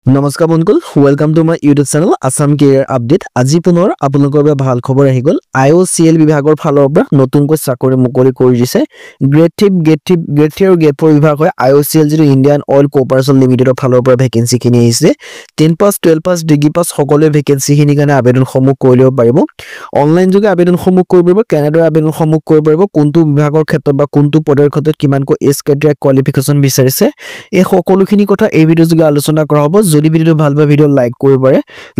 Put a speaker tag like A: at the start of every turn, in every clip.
A: নমস্কাৰ বন্ধুসকল welcome to my YouTube channel Assam career update আজি পুনৰ আপোনালোকৰ বাবে ভাল খবৰ আহি গ'ল IOCL বিভাগৰ ফালৰ পৰা নতুনকৈ চাকৰি মুকলি কৰি দিছে গ্ৰেড 3 আৰু গ্ৰেড 4 বিভাগ হয় IOCL যিটো ইণ্ডিয়ান অইল কৰ্পোৰেচন লিমিটেডৰ ফালৰ পৰা ভেকেন্সি খিনি আহিছে 10 পাছ 12 পাছ ডিগ্ৰী পাছ সকলোৱে ভেকেন্সি খিনি কাৰণে আবেদনসমূহ কৰি ল'ব পাৰিব অনলাইন যোগে আবেদনসমূহ কৰিব পাৰিব কেনেদৰে আবেদনসমূহ কৰিব পাৰিব কোনটো বিভাগৰ ক্ষেত্ৰত বা কোনটো পদৰ ক্ষেত্ৰত কিমানকৈ এজ ক্ৰাইটেৰিয়া কোৱালিফিকেশ্যন বিচাৰিছে এই সকলোখিনি কথা এই ভিডিঅ' যোগে আলোচনা কৰা হ'ব যদি ভিডিঅ'টো ভাল পায় ভিডিঅ' লাইক কৰিব পাৰে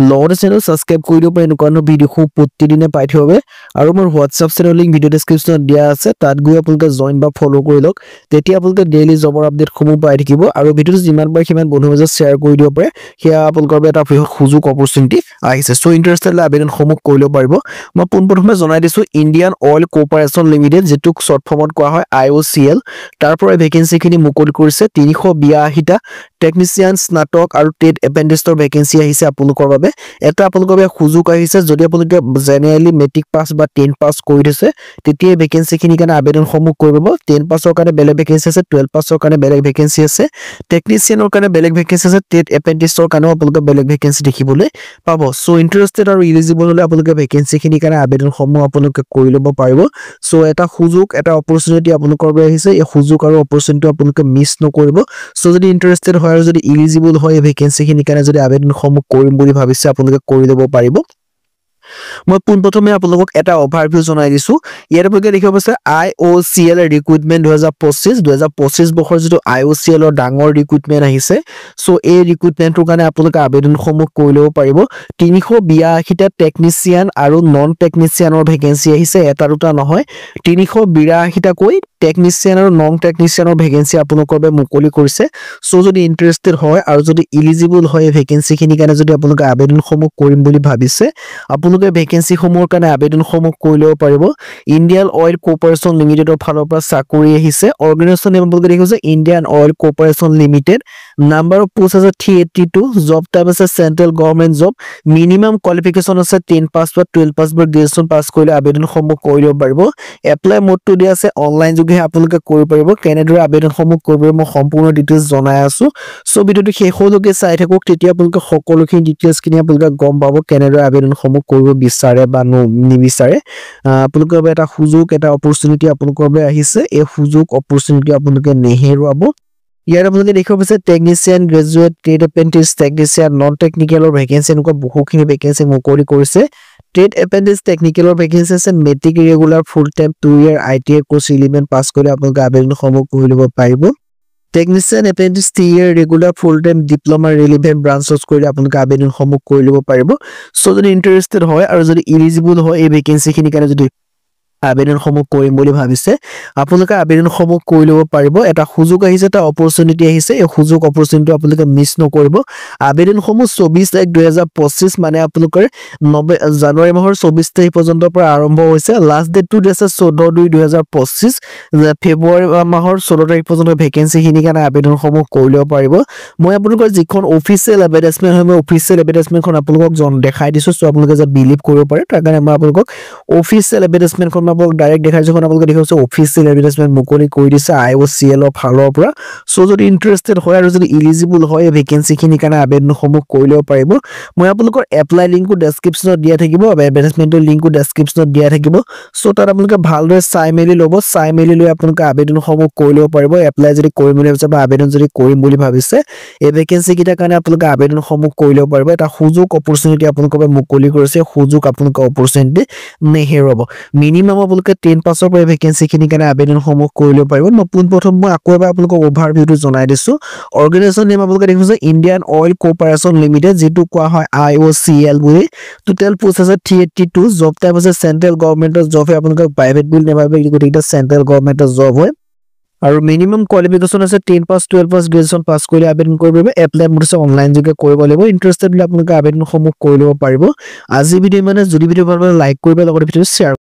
A: লগতে চেনেল সাবস্ক্ৰাইব কৰি দিব পাৰে এনেকুৱা ভিডিঅ' প্ৰতিদিনে পাই থাকিব আৰু মোৰ WhatsApp চেনেল লিংক ভিডিঅ' ডেসক্ৰিপচনত দিয়া আছে তাত গৈ আপোনালোকে জয়েন বা ফলো কৰি লওক তেতিয়া আপোনালোকে ডেইলি জবৰ আপডেট সমূহ পাই থাকিব আৰু ভিডিঅ'টো যিমান পাৰে সিমান বন্ধুৰ মাজত শ্বেয়াৰ কৰি দিব পাৰে সেয়া আপোনালোকৰ বাবে এটা সুযোগ অপৰচুনিটি আহিছে সো ইন্টাৰেষ্টেড আবেদন সমূহ কৰি ল'ব পাৰিব মই পোনপ্ৰথমে জনাই দিছো ইণ্ডিয়ান অইল কৰ্পোৰেচন লিমিটেড যেটো শৰ্ট ফৰ্মত কোৱা হয় IOCL তাৰ পৰা ভেকেন্সি খিনি মুকলি কৰিছে 382টা টেকনিচিয়ান স্নাতক আৰু টেট এপেন্ডিক্সৰ ভেকেন্সি আহিছে আপোনালোকৰ বাবে এটা আপোনালোকৰ বাবে সুযোগ আহিছে যদি আপোনালোকে জেনেৰেলি মেট্ৰিক পাছ বা 10 পাছ কৰি দিছে তেতিয়া ভেকেন্সি খিনি কাৰণে আবেদনসমূহ কৰিব 10 পাছৰ কাৰণে বেলেগ ভেকেন্সি আছে 12 পাছৰ কাৰণে বেলেগ ভেকেন্সি আছে টেকনিচিয়ানৰ কাৰণে বেলেগ ভেকেন্সি আছে টেট এপেন্ডিক্সৰ কাৰণে আপোনালোকে বেলেগ ভেকেন্সি দেখিবলৈ পাব সো ইন্টাৰেষ্টেড আৰু এলিজিবল হলে আপোনালোকে ভেকেন্সি খিনি কাৰণে আবেদনসমূহ আপোনালোকে কৰি ল'ব পাৰিব সো এটা সুযোগ এটা অপৰচুনিটি আপোনালোকৰ বাবে আহিছে এই সুযোগ আৰু অপৰচুনিটি আপোনালোকে মিছ নকৰিব সো যদি ইন্টাৰেষ্টেড হয় আৰু যদি এলিজিবল হয় ভেকেন্সি খিনি কাৰণে যদি আবেদনসমূহ কৰিম বুলি ভাবিছে আপোনালোকে কৰি ল'ব পাৰিব মই পোনপ্ৰথমে আপোনালোকক এটা ওভাৰভিউ জনাই দিছো ইয়াৰ ಬಗ್ಗೆ দেখিব পাইছে IOCL ৰিক্ৰুটমেন্ট 2025 বছৰ যেটো IOCL ৰ ডাঙৰ ৰিক্ৰুটমেন্ট আহিছে সো এই ৰিক্ৰুটমেন্টৰ কাৰণে আপোনালোকে আবেদনসমূহ কৰি ল'ব পাৰিব 382টা টেকনিচিয়ান আৰু নন টেকনিচিয়ানৰ ভেকেন্সি আহিছে এটা দুটা নহয় 382টা কৈ টেকনিচিয়ান আৰু নন টেকনিচিয়ানৰ ভেকেন্সি আপোনালোকৰ বাবে মুকলি কৰিছে সো যদি ইন্টাৰেষ্টেড হয় আৰু যদি এলিজিবল হয় ভেকেন্সি খিনি কাৰণে যদি আপোনালোকে আবেদনসমূহ কৰিম বুলি ভাবিছে আপোনালোকে ভেকেন্সি সমূহৰ কাৰণে আবেদনসমূহ কৰি ল'ব পাৰিব ইণ্ডিয়ান অইল কৰ্পোৰেচন লিমিটেডৰ ফালৰ পৰা চাকৰি আহিছে অৰ্গেনাইজেচন নেম আপোনালোকে দেখিছে Indian oil corporation limited number of post আছে 382 জব টাইপ আছে central government job minimum qualification আছে 10 পাছ বা 12 পাছ বা গ্ৰেজুৱেচন পাছ কৰিলে আবেদনসমূহ কৰি ল'ব পাৰিব এপ্লাই মোডটো দিয়া আছে অনলাইন যোগে আপোনালোকে কৰিব পাৰিব কেনেদৰে আবেদনসমূহ কৰিব মই সম্পূৰ্ণ ডিটেইলছ জনাই আছো সো ভিডিঅ'টো শেষলৈকে চাই থাকক তেতিয়া আপোনালোকে সকলোখিনি ডিটেইলছ কিনি আপোনালোকে গম পাব কেনেদৰে আবেদনসমূহ কৰিব বিচাৰে বা নিবিচাৰে আপোনালোকৰ বাবে এটা সুযোগ এটা অপৰচুনিটি আপোনালোকৰ বাবে আহিছে এই সুযোগ অপৰচুনিটি আপোনালোকে নেহেৰুৱাব ইয়াৰ আপোনালোকে দেখিব পাইছে technician graduate trade apprentice technician non টেকনিকেলৰ ভেকেন্সি এনেকুৱা বহুখিনি ভেকেন্সি মুকলি কৰিছে ট্ৰেড এপ্ৰেন্টিছ টেকনিকেলৰ ভেকেন্সি আছে matric regular full time 2 year ITI course 11 pass কৰি আপোনালোকে আবেদনসমূহ কৰি ল'ব পাৰিব technician apprentice 3 year regular full time diploma relevant branches কৰি আপোনালোকে আবেদনসমূহ কৰি ল'ব পাৰিব সো যদি ইন্টাৰেষ্টেড হয় আৰু যদি এলিজিবল হয় এই ভেকেন্সি খিনি কাৰণে যদি আবেদনসমূহ কৰিম বুলি ভাবিছে আপোনালোকে আবেদনসমূহ কৰি ল'ব পাৰিব এটা সুযোগ আহিছে এটা অপৰচুনিটি আহিছে এই সুযোগ অপৰচুনিটি আপোনালোকে মিছ নকৰিব আবেদনসমূহ 24 তাৰিখ 2025 মানে আপোনালোকৰ জানুৱাৰী মাহৰ 24 তাৰিখ পৰ্যন্ত পৰা আৰম্ভ হৈছে লাষ্ট ডেট টু আছে 14/2/2025 ফেব্ৰুৱাৰী মাহৰ 16 তাৰিখ পৰ্যন্ত ভেকেন্সি খিনি কাৰণে আবেদনসমূহ কৰি ল'ব পাৰিব মই আপোনালোকৰ যিখন অফিচিয়েল এডভাৰটাইজমেন্ট হয় মই অফিচিয়েল এডভাৰটাইজমেন্টখন আপোনালোকক দেখাই দিছো সো আপোনালোকে যে বিলিভ কৰিব পাৰে তাৰ কাৰণে মই আপোনালোকক অফিচিয়েল এডভাৰটাইজমেন্টখন আপোনালোক ডাইৰেক্ট দেখাই যখন আপোনালোকে দেখিছে অফিচিয়েল এডভাৰটাইজমেন্ট মুকলি কৰি দিছে IOCL ৰ ফালৰ পৰা সো যদি ইন্টাৰেষ্টেড হয় আৰু যদি এলিজিবল হয় ভেকেন্সি খিনি কাৰণে আবেদনসমূহ কৰি ল'ব পাৰিব মই আপোনালোকৰ এপ্লাই লিংকটো ডেসক্ৰিপচনত দিয়া থাকিব এডভাৰটাইজমেন্টৰ লিংকটো ডেসক্ৰিপচনত দিয়া থাকিব সো তাত আপোনালোকে ভালদৰে চাই মেলি ল'ব চাই মেলি লৈ আপোনালোকে আবেদনসমূহ কৰি ল'ব পাৰিব এপ্লাই যদি কৰিম বুলি ভাবিছে বা আবেদন যদি কৰিম বুলি ভাবিছে এই ভেকেন্সি কিটাৰ কাৰণে আপোনালোকে আবেদনসমূহ কৰি ল'ব পাৰিব এটা সুযোগ অপৰচুনিটি আপোনালোকৰ বাবে মুকলি কৰিছে সুযোগ আপোনালোকৰ অপৰচুনিটি নেহেৰুৱাব মিনিমাম আপোনালোকে 10 পাছৰ পৰা ভেকেন্সি খিনি কাৰণে আবেদনসমূহ কৰি ল'ব পাৰিব মই পোনপ্ৰথম মই আকৌ এবাৰ আপোনালোকক ওভাৰভিউটো জনাই দিছো অৰ্গেনাইজেচন নেম আপোনালোকে দেখিছে ইণ্ডিয়ান অইল কৰ্পোৰেচন লিমিটেড যেটো কোৱা হয় IOCL বুলি টোটাল পোষ্ট আছে 382 জব টাইপ আছে সেন্ট্ৰেল গভৰ্ণমেন্টৰ জব হয় আপোনালোকে প্ৰাইভেট বিল নেভাবে গোটেইটা সেন্ট্ৰেল গভৰ্ণমেন্টৰ জব হয় আৰু মিনিমাম কোৱালিফিকেশ্যন আছে 10 পাছ 12 পাছ গ্ৰেজুৱেচন পাছ কৰিলে আবেদন কৰিব পাৰিব এপ্লাই মোড আছে অনলাইন যোগে কৰিব লাগিব ইন্টাৰেষ্টেড হলে আপোনালোকে আবেদনসমূহ কৰি ল'ব পাৰিব আজি ভিডিঅ মানে যদি ভিডিঅ ভাল লাগে লাইক কৰিব লগতে ভিডিঅ শ্বেয়াৰ